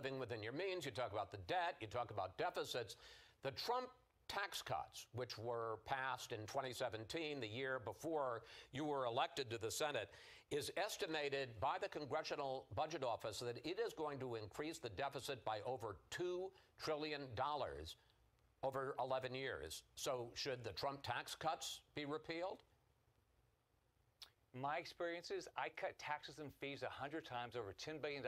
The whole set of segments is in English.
living within your means. You talk about the debt. You talk about deficits. The Trump tax cuts, which were passed in 2017, the year before you were elected to the Senate, is estimated by the Congressional Budget Office that it is going to increase the deficit by over $2 trillion over 11 years. So should the Trump tax cuts be repealed? My experience is I cut taxes and fees 100 times, over $10 billion,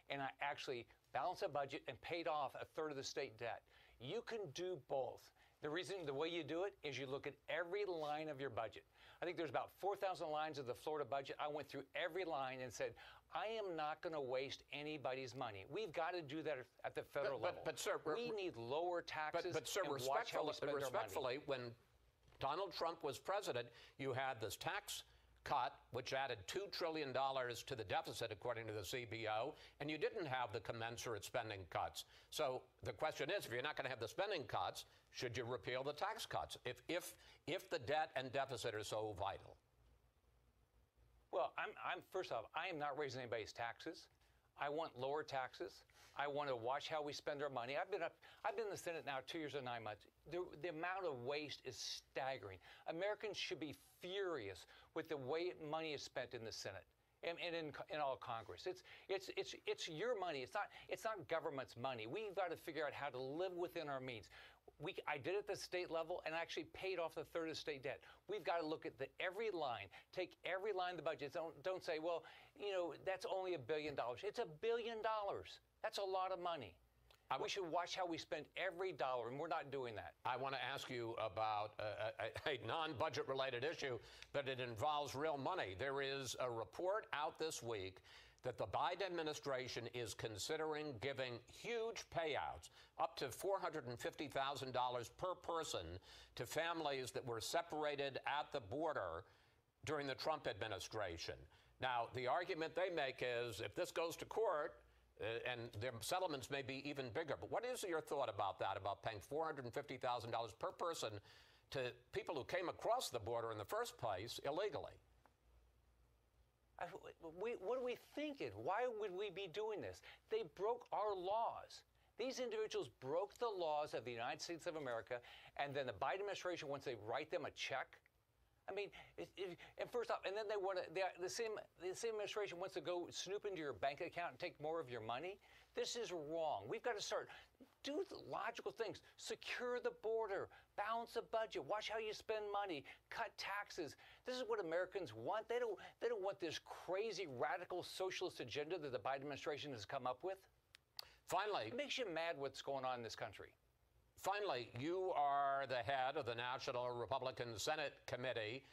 and I actually balanced a budget and paid off a third of the state debt. You can do both. The way you do it is you look at every line of your budget. I think there's about 4,000 lines of the Florida budget. I went through every line and said, I am not going to waste anybody's money. We've got to do that at the federal level. But sir, we need lower taxes. But sir, respectfully, when Donald Trump was president, you had this tax cut, which added $2 trillion to the deficit, according to the CBO, and you didn't have the commensurate spending cuts. So the question is, if you're not going to have the spending cuts, should you repeal the tax cuts if the debt and deficit are so vital? Well, first off, I am not raising anybody's taxes. I want lower taxes. I want to watch how we spend our money. I've been in the Senate now 2 years and 9 months. The amount of waste is staggering. Americans should be furious with the way money is spent in the Senate and in all Congress. It's your money. It's not government's money. We've got to figure out how to live within our means. I did it at the state level and actually paid off the third of the state debt. We've got to look at every line, take every line of the budget. Don't say, well, you know, that's only $1 billion. It's $1 billion. That's a lot of money. We should watch how we spend every dollar, and we're not doing that. I want to ask you about a non-budget related issue, but it involves real money. There is a report out this week that the Biden administration is considering giving huge payouts, up to $450,000 per person, to families that were separated at the border during the Trump administration. Now, the argument they make is if this goes to court, and their settlements may be even bigger. But what is your thought about that, about paying $450,000 per person to people who came across the border in the first place illegally? What are we thinking? Why would we be doing this? They broke our laws. These individuals broke the laws of the United States of America, and then the Biden administration, once they write them a check, I mean, and first off, and then they want to, the same administration wants to go snoop into your bank account and take more of your money. This is wrong. We've got to do the logical things. Secure the border, balance the budget, watch how you spend money, cut taxes. This is what Americans want. They don't want this crazy radical socialist agenda that the Biden administration has come up with. Finally, it makes you mad what's going on in this country. Finally, you are the head of the National Republican Senate Committee,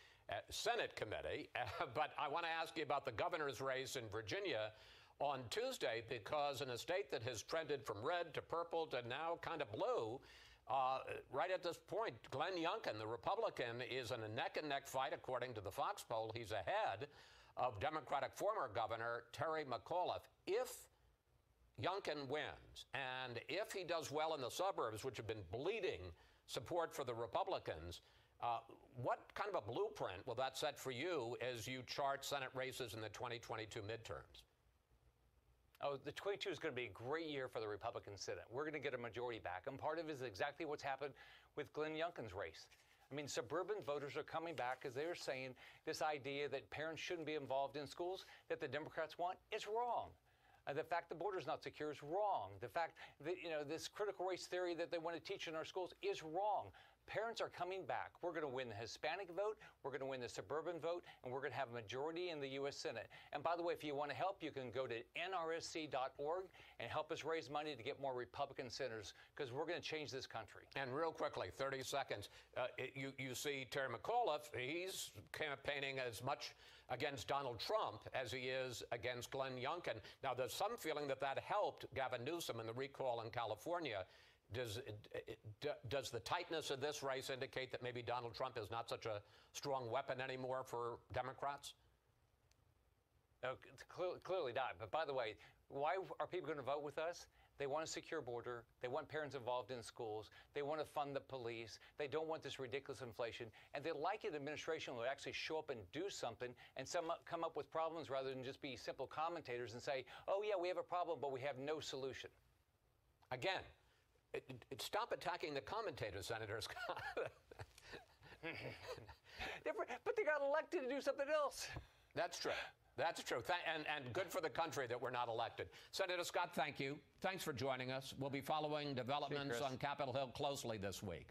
but I want to ask you about the governor's race in Virginia on Tuesday, because in a state that has trended from red to purple to now kind of blue, right at this point, Glenn Youngkin, the Republican, is in a neck-and-neck fight, according to the Fox poll. He's ahead of Democratic former Governor Terry McAuliffe. If Youngkin wins, and if he does well in the suburbs, which have been bleeding support for the Republicans, what kind of a blueprint will that set for you as you chart Senate races in the 2022 midterms? Oh, the 22 is going to be a great year for the Republican Senate. We're going to get a majority back, and part of it is exactly what's happened with Glenn Youngkin's race. I mean, suburban voters are coming back because they're saying this idea that parents shouldn't be involved in schools that the Democrats want is wrong. The fact the border is not secure is wrong. The fact that, you know, this critical race theory that they want to teach in our schools is wrong. Parents are coming back. We're going to win the Hispanic vote, we're going to win the suburban vote, and we're going to have a majority in the U.S. Senate. And by the way, if you want to help, you can go to nrsc.org and help us raise money to get more Republican senators, because we're going to change this country. And real quickly, 30 seconds, you see Terry McAuliffe, he's campaigning as much against Donald Trump as he is against Glenn Youngkin. Now, there's some feeling that that helped Gavin Newsom in the recall in California. Does the tightness of this race indicate that maybe Donald Trump is not such a strong weapon anymore for Democrats? No, clearly not. But by the way, why are people going to vote with us? They want a secure border. They want parents involved in schools. They want to fund the police. They don't want this ridiculous inflation. And they like an administration will actually show up and do something and come up with problems rather than just be simple commentators and say, oh, yeah, we have a problem, but we have no solution. Again, stop attacking the commentators, Senator Scott. But they got elected to do something else. That's true. That's true. And good for the country that we're not elected. Senator Scott, thank you. Thanks for joining us. We'll be following developments on Capitol Hill closely this week.